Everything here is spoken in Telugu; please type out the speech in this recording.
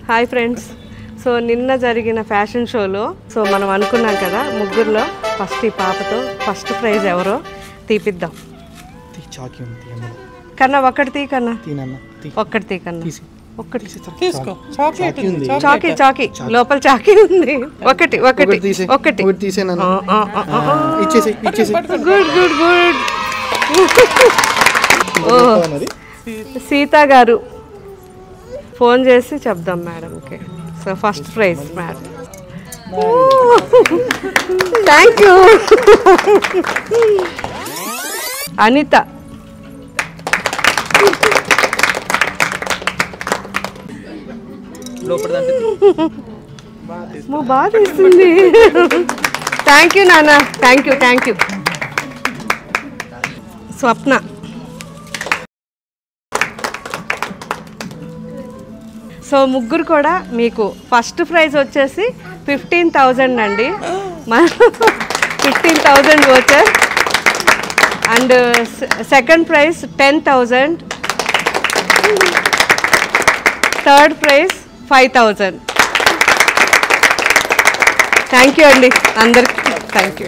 Hi friends. సో నిన్న జరిగిన ఫ్యాషన్ షోలో మనం అనుకున్నాం కదా ముగ్గురులో ఫస్ట్ ఈ పాపతో ఫస్ట్ ప్రైజ్ ఎవరో తీపిద్దాం. కన్నా ఒక్కటి తీ కన్నా, ఒక్కటి తీ కన్నా, ఒక్కటి చాకీ చాకీ లోపల చాకీ ఉంది. ఒకటి ఒకటి ఒకటి గుడ్ గుడ్ గుడ్. ఓ సీతా గారు ఫోన్ చేసి చెప్దాం మేడంకి. So first prize madam. Thank you. Anitha బాగా తీస్తుంది. థ్యాంక్ యూ నాన్న, thank you thank you. Swapna so ముగ్గురు కూడా మీకు ఫస్ట్ ప్రైజ్ వచ్చేసి 15,000 అండి. 15,000 వచ్చారు. And second prize 10,000. Third prize 5,000. Thank you అండి అందరికి. Thank you.